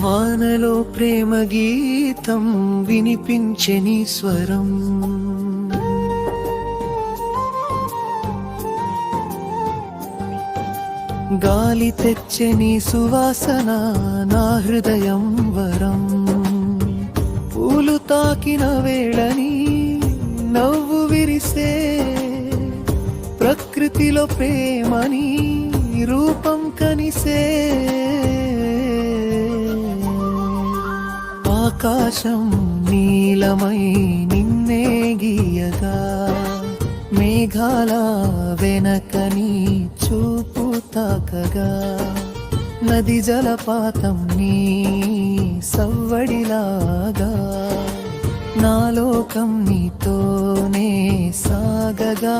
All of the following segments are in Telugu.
వానలో ప్రేమ గీతం వినిపించే నీ స్వరం, గాలి తెచ్చే నీ సువాసన నా హృదయం వరం, పూలు తాకిన వేళని నవ్వు విరిసే ప్రకృతిలో ప్రేమని రూపం కనిసే, ఆకాశం నీలమై నిన్నే గీయగా మేఘాల వెనకని చూపు తాకగా, నది జలపాతం నీ సవ్వడిలాగా నా లోకం నీతోనే సాగగా.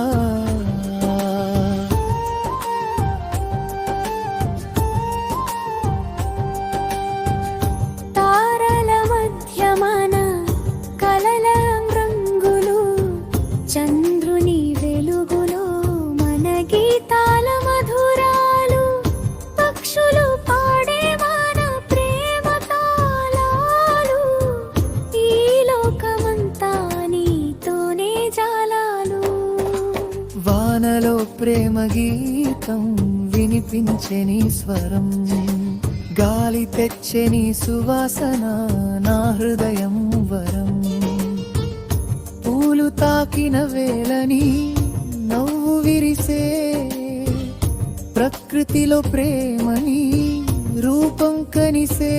చంద్రుని వెలుగులో మన గీతాల మధురాలు, పక్షులు పాడే మన ప్రేమ తాళాలు, ఈ లోకమంతా నీతోనే జాలాలు. వానలో ప్రేమ గీతం వినిపించే నీ స్వరం, గాలి తెచ్చే నీ సువాసన నా హృదయం వరం, పూలు తాకిన వేళని నవ్వు విరిసే ప్రకృతిలో ప్రేమని రూపం కనిసే.